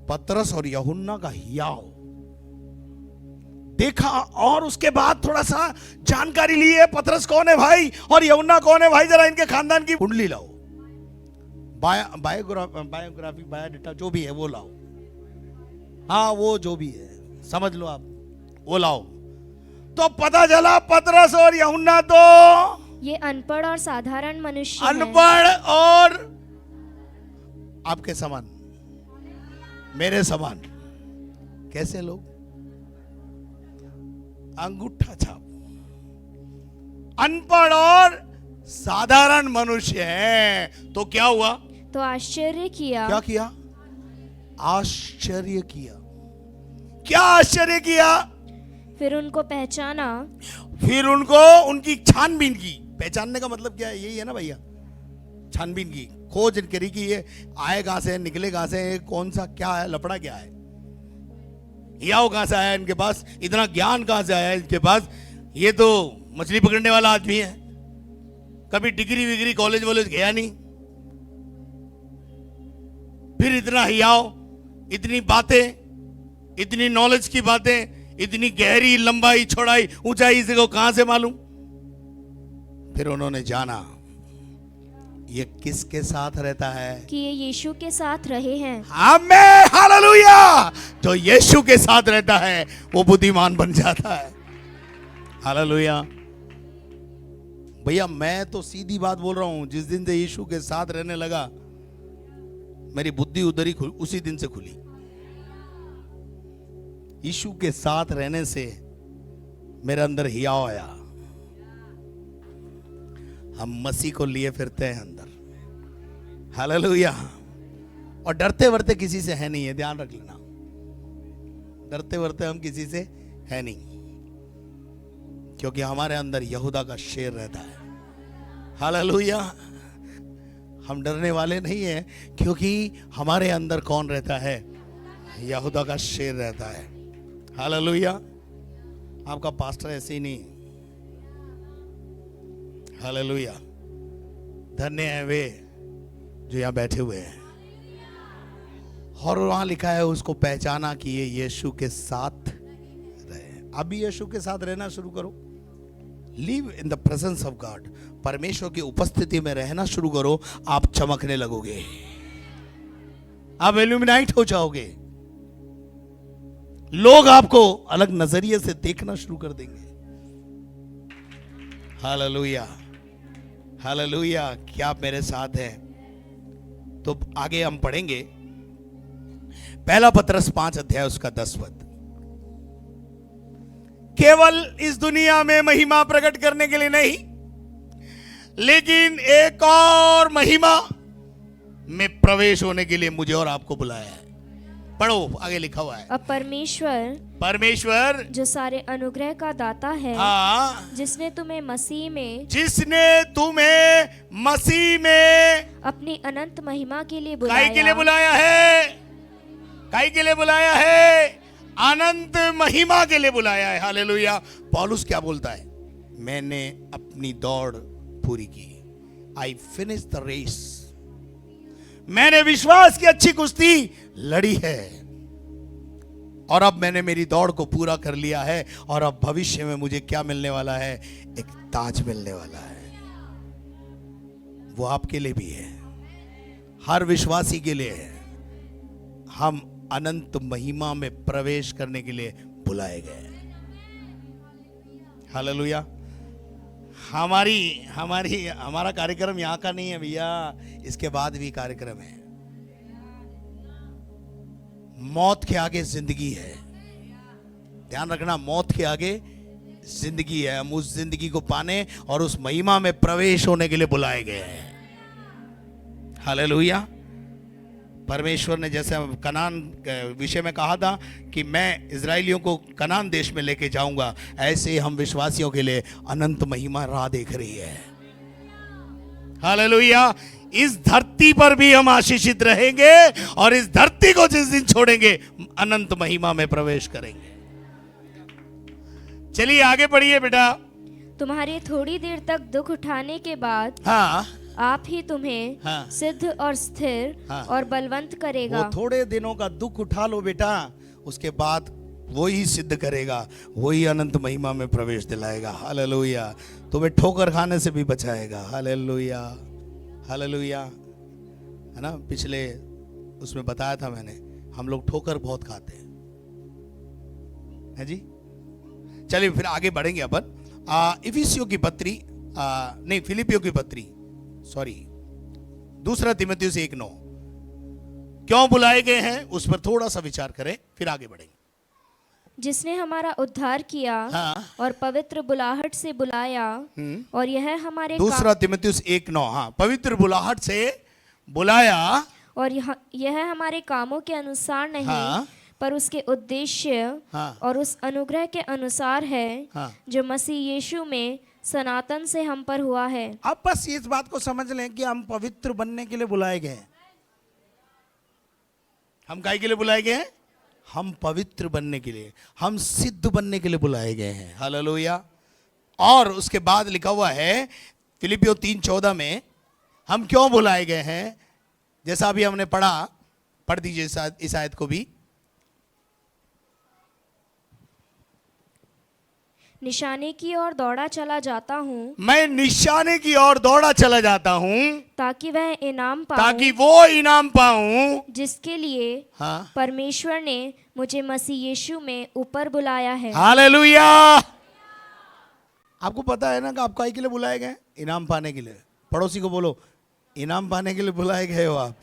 पतरस और यूहन्ना का हियाव देखा, और उसके बाद थोड़ा सा जानकारी ली है, पतरस कौन है भाई और यूहन्ना कौन है भाई, जरा इनके खानदान की कुंडली लाओ, बायोग्राफी, बायोडाटा जो भी है वो लाओ। हाँ, वो जो भी है समझ लो आप, वो लाओ। तो पता चला पतरस और यूहन्ना तो ये अनपढ़ और साधारण मनुष्य, अनपढ़ और आपके समान, मेरे समान। कैसे लोग? अंगूठा छाप, अनपढ़ और साधारण मनुष्य हैं। तो क्या हुआ? तो आश्चर्य किया। क्या किया? आश्चर्य किया। क्या आश्चर्य किया? फिर उनको पहचाना, फिर उनको उनकी छानबीन की। पहचानने का मतलब क्या है? यही है ना भैया, छानबीन की, खोज करी कि ये आए कहां से, निकले कहां से, कौन सा क्या है, लफड़ा क्या है, हियाव कहां से आया इनके पास, इतना ज्ञान कहां से आया इनके पास, ये तो मछली पकड़ने वाला आदमी है, कभी डिग्री विग्री कॉलेज वॉलेज गया नहीं, फिर इतना हियाव, इतनी बातें, इतनी नॉलेज की बातें, इतनी गहरी लंबाई चौड़ाई ऊंचाई से को कहां से मालूम। फिर उन्होंने जाना ये किसके साथ रहता है, कि ये यीशु के साथ रहे हैं। आमेन, हालेलुया। जो यीशु के साथ रहता है वो बुद्धिमान बन जाता है। हालेलुया। भैया मैं तो सीधी बात बोल रहा हूं, जिस दिन से यीशु के साथ रहने लगा मेरी बुद्धि उधर ही उसी दिन से खुली। यीशु के साथ रहने से मेरे अंदर हियाव आया। हम मसीह को लिए फिरते हैं अंदर, हालेलुया। और डरते वरते किसी से है नहीं है, ध्यान रख लेना, डरते वरते हम किसी से है नहीं, क्योंकि हमारे अंदर यहूदा का शेर रहता है। हालेलुया। हम डरने वाले नहीं हैं, क्योंकि हमारे अंदर कौन रहता है? यहूदा का शेर रहता है। हालेलुया। आपका पास्टर ऐसे ही नहीं। हालेलुया। धन्य है वे जो यहाँ बैठे हुए हैं। और वहां लिखा है उसको पहचाना कि ये यीशु के साथ रहे। अभी यीशु के साथ रहना शुरू करो। Live in the presence of God. परमेश्वर की उपस्थिति में रहना शुरू करो, आप चमकने लगोगे, आप इल्यूमिनाइट हो जाओगे। लोग आपको अलग नजरिए से देखना शुरू कर देंगे। Hallelujah, hallelujah. क्या आप मेरे साथ हैं? तो आगे हम पढ़ेंगे पहला पतरस 5 अध्याय उसका 10 पद। केवल इस दुनिया में महिमा प्रकट करने के लिए नहीं, लेकिन एक और महिमा में प्रवेश होने के लिए मुझे और आपको बुलाया है। पढ़ो, आगे लिखा हुआ है। अब परमेश्वर जो सारे अनुग्रह का दाता है, हाँ, जिसने तुम्हें मसीह में अपनी अनंत महिमा के लिए काई के लिए बुलाया है? काई के लिए बुलाया है? अनंत महिमा के लिए बुलाया है। हालेलुया। पौलुस क्या बोलता है? मैंने अपनी दौड़ पूरी की। I finish the race. मैंने विश्वास की अच्छी कुश्ती लड़ी है, और अब मैंने मेरी दौड़ को पूरा कर लिया है। और अब भविष्य में मुझे क्या मिलने वाला है? एक ताज मिलने वाला है। वो आपके लिए भी है, हर विश्वासी के लिए है। हम अनंत महिमा में प्रवेश करने के लिए बुलाए गए। हालेलुया। हमारा कार्यक्रम यहाँ का नहीं है भैया, इसके बाद भी कार्यक्रम है। मौत के आगे जिंदगी है। ध्यान रखना, मौत के आगे जिंदगी है। हम उस जिंदगी को पाने और उस महिमा में प्रवेश होने के लिए बुलाए गए हैं। हालेलुया। परमेश्वर ने जैसे कनान के विषय में कहा था कि मैं इजराइलियों को कनान देश में लेके जाऊंगा, ऐसे ही हम विश्वासियों के लिए अनंत महिमा राह देख रही है। हालेलुया। इस धरती पर भी हम आशीषित रहेंगे, और इस धरती को जिस दिन छोड़ेंगे अनंत महिमा में प्रवेश करेंगे। चलिए आगे बढ़िए बेटा। तुम्हारी थोड़ी देर तक दुख उठाने के बाद हाँ, आप ही तुम्हें हाँ, सिद्ध और स्थिर हाँ, और बलवंत करेगा। वो थोड़े दिनों का दुख उठा लो बेटा, उसके बाद वो ही सिद्ध करेगा, वही अनंत महिमा में प्रवेश दिलाएगा। हालेलुया। तुम्हें ठोकर खाने से भी बचाएगा। Hallelujah, hallelujah. है ना, पिछले उसमें बताया था मैंने, हम लोग ठोकर बहुत खाते हैं, है जी। चलिए फिर आगे बढ़ेंगे अपन। इफिसियों की पत्री, नहीं फिलिपियों की पत्री, सॉरी, दूसरा तीमुथियुस 1:9। क्यों बुलाए गए हैं उस पर थोड़ा सा विचार करें, फिर आगे बढ़ेंगे। जिसने हमारा उद्धार किया, हाँ, और पवित्र बुलाहट से बुलाया, और यह हमारे दूसरा तीमुथियुस 1:9। हाँ, पवित्र बुलाहट से बुलाया, और यह हमारे कामों के अनुसार नहीं, हाँ, पर उसके उद्देश्य, हाँ, और उस अनुग्रह के अनुसार है, हाँ। जो मसीह यीशु में सनातन से हम पर हुआ है। अब बस इस बात को समझ लें कि हम पवित्र बनने के लिए बुलाए गए हैं। हम काय के लिए बुलाए गए हैं? हम पवित्र बनने के लिए, हम सिद्ध बनने के लिए बुलाए गए हैं। हालेलुया। और उसके बाद लिखा हुआ है फिलिपियों 3:14 में, हम क्यों बुलाए गए हैं, जैसा अभी हमने पढ़ा, पढ़ दीजिए इस आयत को भी। निशाने की ओर दौड़ा चला जाता हूँ, मैं निशाने की ओर दौड़ा चला जाता हूँ, ताकि वह इनाम पाऊं, ताकि वो इनाम पाऊं जिसके लिए हाँ, परमेश्वर ने मुझे मसीह यीशु में ऊपर बुलाया है। हालेलुया। आपको पता है ना कि आप काय के लिए बुलाए गए? इनाम पाने के लिए। पड़ोसी को बोलो, इनाम पाने के लिए बुलाए गए हो आप।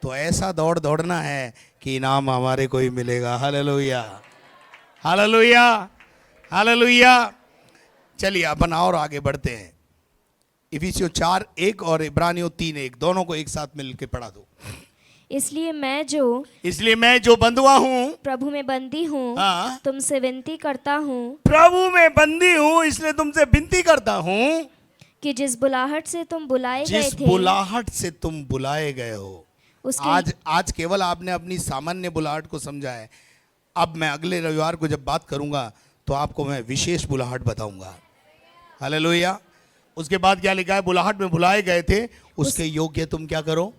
तो ऐसा दौड़ना है कि इनाम हमारे को ही मिलेगा। Hallelujah, hallelujah, hallelujah. चलिए अपन और आगे बढ़ते हैं। इफिसियों 4:1 और इब्रानियों 3:1 दोनों को एक साथ मिलकर पढ़ा दो। इसलिए मैं जो बंधुआ हूँ, प्रभु में बंदी हूँ, हाँ, तुमसे विनती करता हूँ, प्रभु में बंदी हूँ, इसलिए तुमसे विनती करता हूँ कि जिस बुलाहट से तुम बुलाए गए जिस थे बुलाहट से तुम बुलाए गए हो। उसके आज केवल आपने अपनी सामान्य बुलाहट को समझा है। अब मैं अगले रविवार को जब बात करूंगा तो आपको मैं विशेष बुलाहट बताऊंगा। हालेलुया। उसके बाद क्या लिखा है? बुलाहट में बुलाए गए थे, उसके योग्य तुम क्या करो।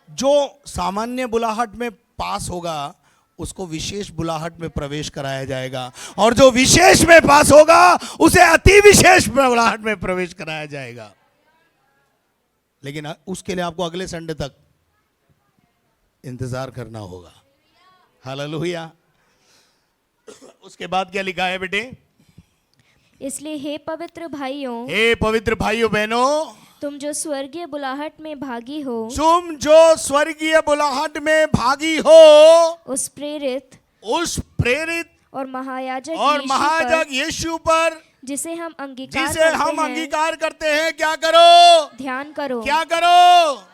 जो सामान्य बुलाहट में पास होगा उसको विशेष बुलाहट में प्रवेश कराया जाएगा, और जो विशेष में पास होगा उसे अति विशेष बुलाहट में प्रवेश कराया जाएगा। लेकिन उसके लिए आपको अगले संडे तक इंतजार करना होगा। हालेलुया। उसके बाद क्या लिखा है बेटे? इसलिए हे पवित्र भाइयों, हे पवित्र भाइयों बहनों, तुम जो स्वर्गीय बुलाहट में भागी हो, तुम जो स्वर्गीय बुलाहट में भागी हो, उस प्रेरित और महायाजक महायाजक यीशु पर जिसे हम अंगीकार करते हैं, क्या करो? ध्यान करो। क्या करो?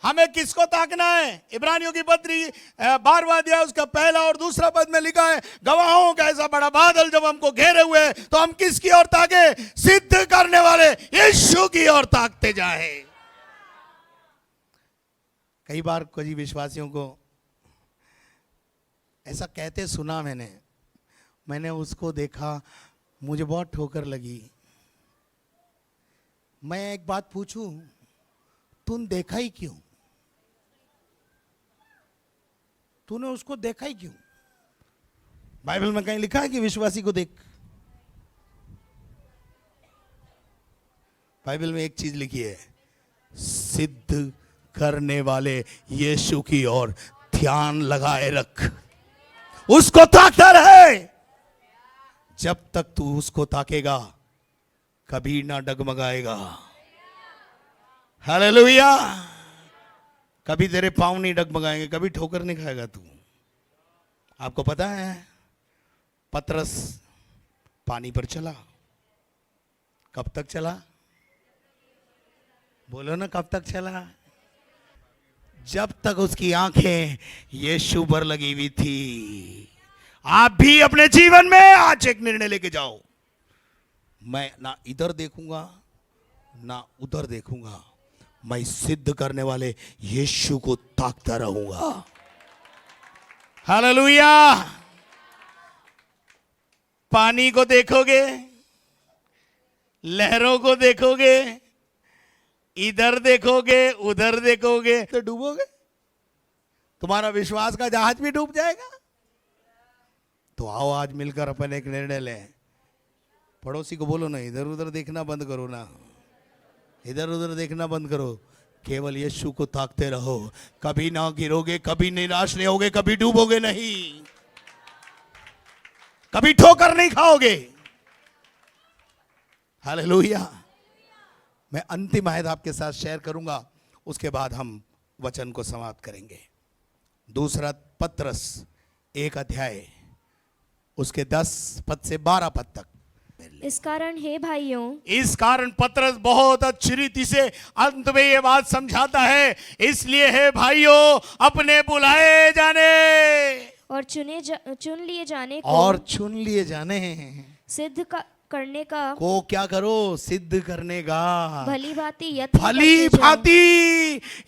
हमें किसको ताकना है? इब्रानियों की पत्री 12वां अध्याय उसका पहला और दूसरा पद में लिखा है, गवाहों का ऐसा बड़ा बादल जब हमको घेरे हुए तो हम किसकी ओर ताके? सिद्ध करने वाले यीशु की ओर ताकते जाए। कई बार कुछ विश्वासियों को ऐसा कहते सुना मैंने उसको देखा, मुझे बहुत ठोकर लगी। मैं एक बात पूछूं, तूने देखा ही क्यों? तूने उसको देखा ही क्यों? बाइबल में कहीं लिखा है कि विश्वासी को देख? बाइबल में एक चीज लिखी है, सिद्ध करने वाले यीशु की ओर ध्यान लगाए रख, उसको ताकता रहे। जब तक तू उसको ताकेगा कभी ना डगमगाएगा। हालेलुया। कभी तेरे पांव नहीं डगमगाएंगे, कभी ठोकर नहीं खाएगा तू। आपको पता है पतरस पानी पर चला, कब तक चला? बोलो ना, कब तक चला? जब तक उसकी आंखें यीशु पर लगी हुई थी। आप भी अपने जीवन में आज एक निर्णय लेके जाओ, मैं ना इधर देखूंगा ना उधर देखूंगा, मैं सिद्ध करने वाले यीशु को ताकता रहूंगा। हालेलुया। पानी को देखोगे, लहरों को देखोगे, इधर देखोगे उधर देखोगे तो डूबोगे। तुम्हारा विश्वास का जहाज भी डूब जाएगा। तो आओ आज मिलकर अपन एक निर्णय लें। पड़ोसी को बोलो ना, इधर उधर देखना बंद करो ना, इधर उधर देखना बंद करो, केवल यीशु को ताकते रहो। कभी ना गिरोगे, कभी निराश नहीं होगे, कभी डूबोगे नहीं, कभी ठोकर नहीं खाओगे। हालेलुया। मैं अंतिम आयत आपके साथ शेयर करूंगा, उसके बाद हम वचन को समाप्त करेंगे। दूसरा पत्रस 1 अध्याय उसके 10 पद से 12 पद तक। इस कारण हे भाइयों, इस कारण पत्रस बहुत अच्छी रीति से अंत में ये बात समझाता है, इसलिए हे भाइयों, अपने बुलाए जाने और चुन लिए जाने सिद्ध करने का को क्या करो? सिद्ध करने का भली भांति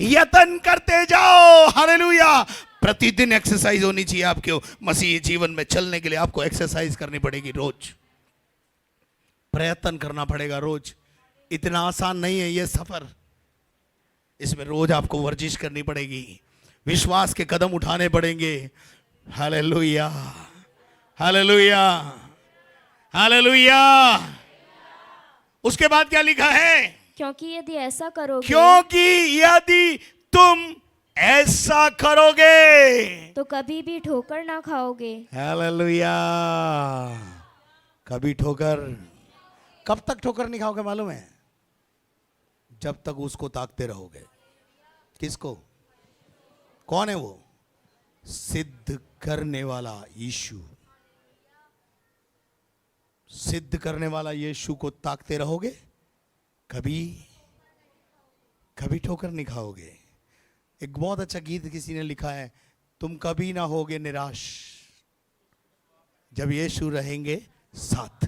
यत्न करते जाओ। हालेलुया। प्रतिदिन एक्सरसाइज होनी चाहिए आपके मसीही जीवन में चलने के लिए। आपको एक्सरसाइज करनी पड़ेगी, रोज प्रयत्न करना पड़ेगा। रोज इतना आसान नहीं है ये सफर, इसमें रोज आपको वर्जिश करनी पड़ेगी, विश्वास के कदम उठाने पड़ेंगे। Hallelujah, hallelujah, hallelujah. उसके बाद क्या लिखा है? क्योंकि यदि तुम ऐसा करोगे तो कभी भी ठोकर ना खाओगे। हालेलुया। कभी ठोकर, कब तक ठोकर नहीं खाओगे मालूम है? जब तक उसको ताकते रहोगे। किसको? कौन है वो? सिद्ध करने वाला यीशु। सिद्ध करने वाला यीशु को ताकते रहोगे, कभी कभी ठोकर नहीं खाओगे। एक बहुत अच्छा गीत किसी ने लिखा है, तुम कभी ना होगे निराश जब यीशु रहेंगे साथ।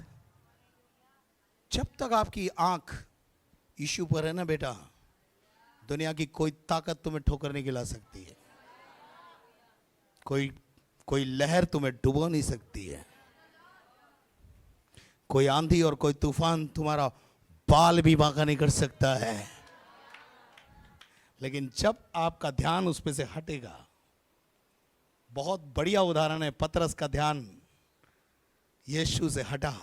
जब तक आपकी आंख यीशु पर है ना बेटा, दुनिया की कोई ताकत तुम्हें ठोकर नहीं गिरा सकती है, कोई लहर तुम्हें डुबो नहीं सकती है, कोई आंधी और कोई तूफान तुम्हारा बाल भी बांका नहीं कर सकता है। लेकिन जब आपका ध्यान उस पे से हटेगा, बहुत बढ़िया उदाहरण है, पतरस का ध्यान यीशु से हटा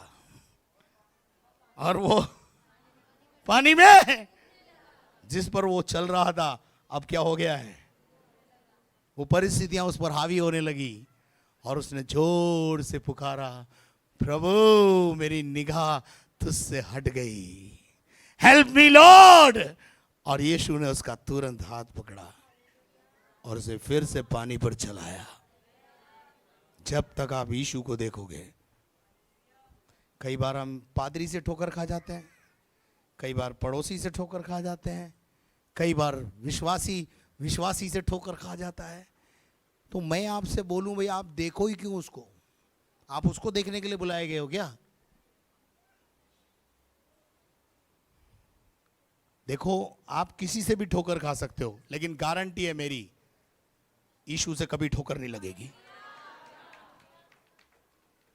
और वो पानी में जिस पर वो चल रहा था अब क्या हो गया है, वो परिस्थितियां उस पर हावी होने लगी और उसने जोर से पुकारा, प्रभु मेरी निगाह तुझसे हट गई, हेल्प मी लॉर्ड। और यीशु ने उसका तुरंत हाथ पकड़ा और उसे फिर से पानी पर चलाया। जब तक आप यीशु को देखोगे, कई बार हम पादरी से ठोकर खा जाते हैं, कई बार पड़ोसी से ठोकर खा जाते हैं, कई बार विश्वासी से ठोकर खा जाता है। तो मैं आपसे बोलूं भाई, आप देखो ही क्यों उसको? आप उसको देखने के लिए बुलाए गए हो क्या? देखो, आप किसी से भी ठोकर खा सकते हो, लेकिन गारंटी है मेरी, यीशु से कभी ठोकर नहीं लगेगी।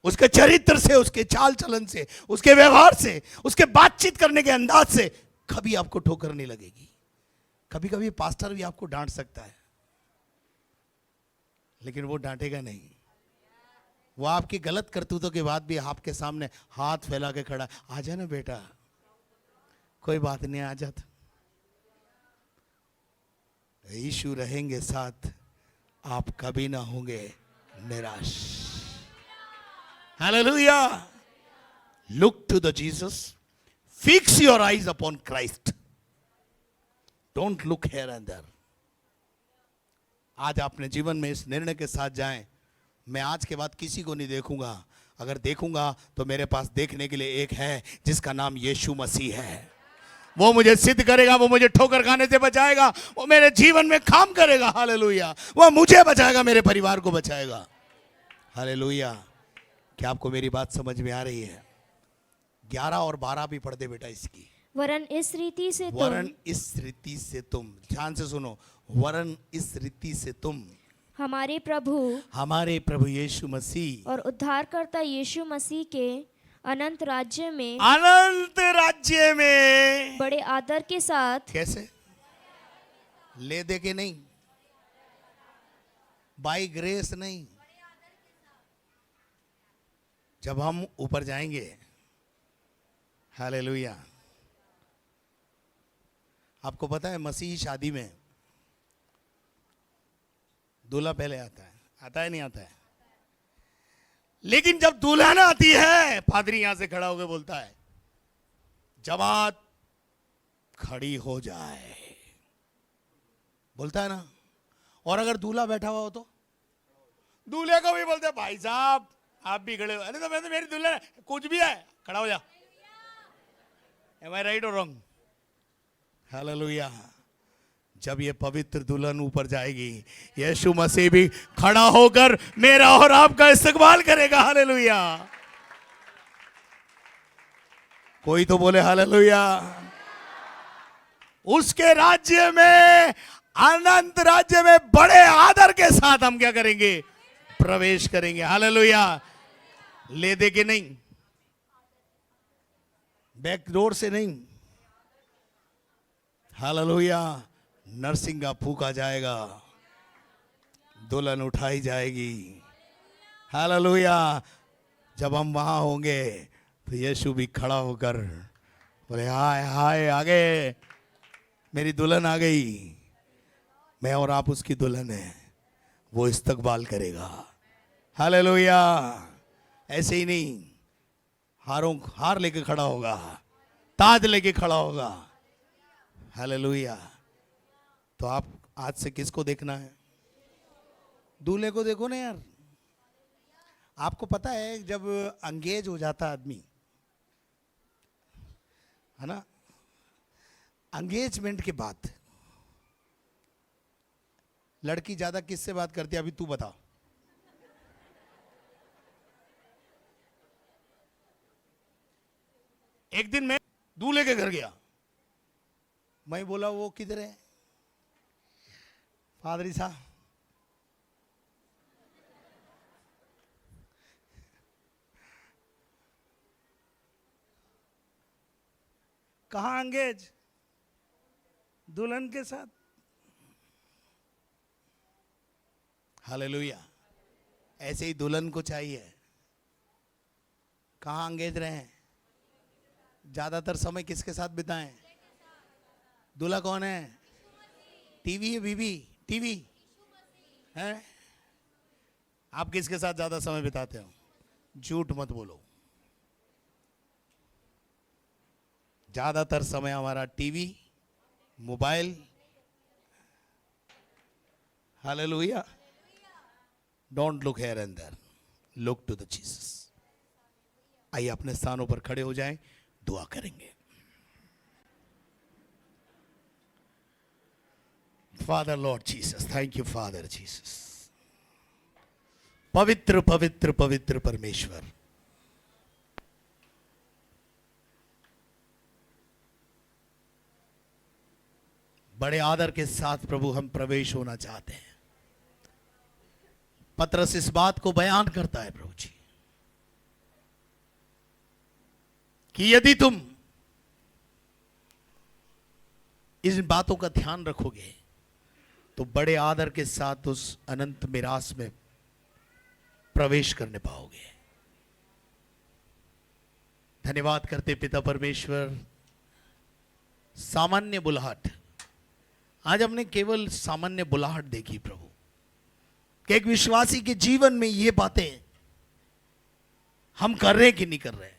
उसके चरित्र से, उसके चाल चलन से, उसके व्यवहार से, उसके बातचीत करने के अंदाज से कभी आपको ठोकर नहीं लगेगी। कभी कभी पास्टर भी आपको डांट सकता है, लेकिन वो डांटेगा नहीं। वो आपकी गलत करतूतों के बाद भी आपके सामने हाथ फैला के खड़ा, आ जा ना बेटा, कोई बात नहीं, आ जा। यीशु रहेंगे साथ, आप कभी ना होंगे निराश। Hallelujah. Look to the Jesus. Fix your eyes upon Christ. Don't look here and there. आज अपने जीवन में इस निर्णय के साथ जाएं, मैं आज के बाद किसी को नहीं देखूंगा, अगर देखूंगा तो मेरे पास देखने के लिए एक है जिसका नाम यीशु मसीह है। वो मुझे सिद्ध करेगा, वो मुझे ठोकर खाने से बचाएगा, वो मेरे जीवन में काम करेगा। हालेलुया। वो मुझे बचाएगा, मेरे परिवार को बचाएगा। हालेलुया। क्या आपको मेरी बात समझ में आ रही है? 11 और 12 भी पढ़ दे बेटा इसकी। वरन इस रीति से तुम, ध्यान से सुनो, वरन इस रीति से तुम हमारे प्रभु यीशु मसीह और उद्धारकर्ता यीशु मसीह के अनंत राज्य में बड़े आदर के साथ, कैसे? ले दे के नहीं, बाय ग्रेस नहीं। जब हम ऊपर जाएंगे, हालेलुया। आपको पता है मसीही शादी में दूल्हा पहले आता है नहीं आता है? लेकिन जब दुल्हन आती है, पादरी यहां से खड़ा होकर बोलता है, जमात खड़ी हो जाए, बोलता है ना। और अगर दूल्हा बैठा हुआ हो तो दूल्हे को भी बोलते, भाई साहब आप भी खड़े हो। अरे तो मैं तो, मेरी दुल्हन कुछ भी है, खड़ा हो जा। Am I right or wrong? Hallelujah. जब ये पवित्र दुल्हन ऊपर जाएगी, यीशु मसीह भी खड़ा होकर मेरा और आपका इस्तकबाल करेगा। हालेलुया। कोई तो बोले हालेलुया। उसके राज्य में, अनंत राज्य में बड़े आदर के साथ हम क्या करेंगे? प्रवेश करेंगे। हालेलुया। ले दे के नहीं, बैक डोर से नहीं। हालेलुया। नरसिंगा फूका जाएगा, दुल्हन उठाई जाएगी। हालेलुया। जब हम वहां होंगे तो यीशु भी खड़ा होकर बोले, हाय हाय, आगे मेरी दुल्हन आ गई, मैं और आप उसकी दुल्हन है। वो इस्तकबाल करेगा। हालेलुया। ऐसे ही नहीं, हार लेके खड़ा होगा, ताज लेके खड़ा होगा। हालेलुया। तो आप आज से किसको देखना है? दूल्हे को देखो ना यार। आपको पता है, जब अंगेज हो जाता आदमी, है ना, एंगेजमेंट के बाद लड़की ज्यादा किससे बात करती है? अभी तू बता। एक दिन मैं दूल्हे के घर गया, मैं बोला वो किधर है पादरी साहब? कहाँ अंगेज दुल्हन के साथ? हालेलुया। ऐसे ही दुल्हन को चाहिए। कहाँ अंगेज रहे? ज्यादातर समय किसके साथ बिताएं? दूल्हा कौन है? टीवी है बीबी? टीवी है? आप किसके साथ ज्यादा समय बिताते हो? झूठ मत बोलो। ज्यादातर समय हमारा टीवी, मोबाइल। हालेलुया। Don't look here and there, look to the Jesus. आइए अपने स्थानों पर खड़े हो जाएं, दुआ करेंगे। Father Lord Jesus, thank you father Jesus. पवित्र पवित्र पवित्र परमेश्वर, बड़े आदर के साथ प्रभु हम प्रवेश होना चाहते हैं। पतरस इस बात को बयान करता है प्रभु जी कि यदि तुम इन बातों का ध्यान रखोगे तो बड़े आदर के साथ उस अनंत मिरास में प्रवेश करने पाओगे। धन्यवाद करते पिता परमेश्वर। सामान्य बुलाहट, आज हमने केवल सामान्य बुलाहट देखी प्रभु कि एक विश्वासी के जीवन में ये बातें हम कर रहे कि नहीं कर रहे।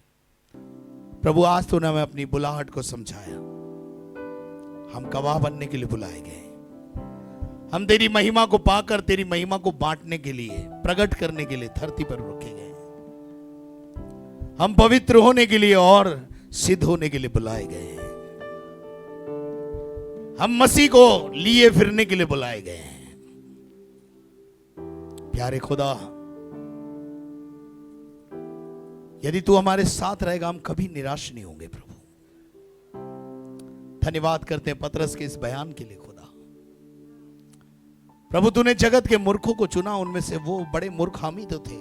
प्रभु आज तूने हमें अपनी बुलाहट को समझाया। हम गवाह बनने के लिए बुलाए गए। हम तेरी महिमा को पाकर तेरी महिमा को बांटने के लिए, प्रकट करने के लिए धरती पर रखे गए। हम पवित्र होने के लिए और सिद्ध होने के लिए बुलाए गए। हम मसीह को लिए फिरने के लिए बुलाए गए हैं। प्यारे खुदा, यदि तू हमारे साथ रहेगा हम कभी निराश नहीं होंगे प्रभु। धन्यवाद करते हैं पतरस के इस बयान के लिए खुदा। प्रभु तूने जगत के मूर्खों को चुना, उनमें से वो बड़े मूर्ख हम ही तो थे।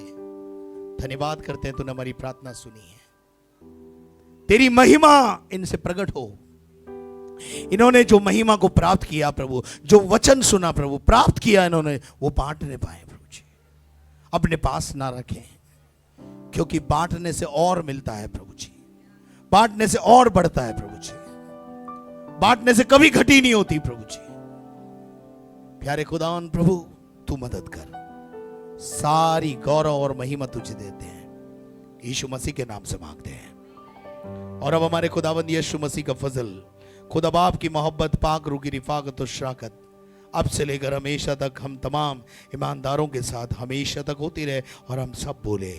धन्यवाद करते हैं तूने हमारी प्रार्थना सुनी है। तेरी महिमा इनसे प्रकट हो। इन्होंने जो महिमा को प्राप्त किया प्रभु, जो वचन सुना प्रभु, प्राप्त किया इन्होंने, वो बांटने पाए प्रभु जी। अपने पास ना रखें, क्योंकि बांटने से और मिलता है प्रभु जी। बांटने से और बढ़ता है प्रभु जी। बांटने से कभी घटी नहीं होती प्रभु जी। प्यारे खुदावन प्रभु तू मदद कर। सारी गौरव और महिमा तुझे देते हैं, यीशु मसीह के नाम से मांगते हैं। और अब हमारे खुदावंद यीशु मसीह का फजल, खुदा बाप की मोहब्बत, पाक रूह की रिफाकत और शराकत अब से लेकर हमेशा तक हम तमाम ईमानदारों के साथ हमेशा तक होती रहे। और हम सब बोले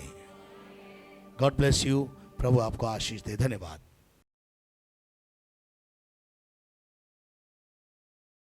गॉड ब्लेस यू। प्रभु आपको आशीष दे। धन्यवाद।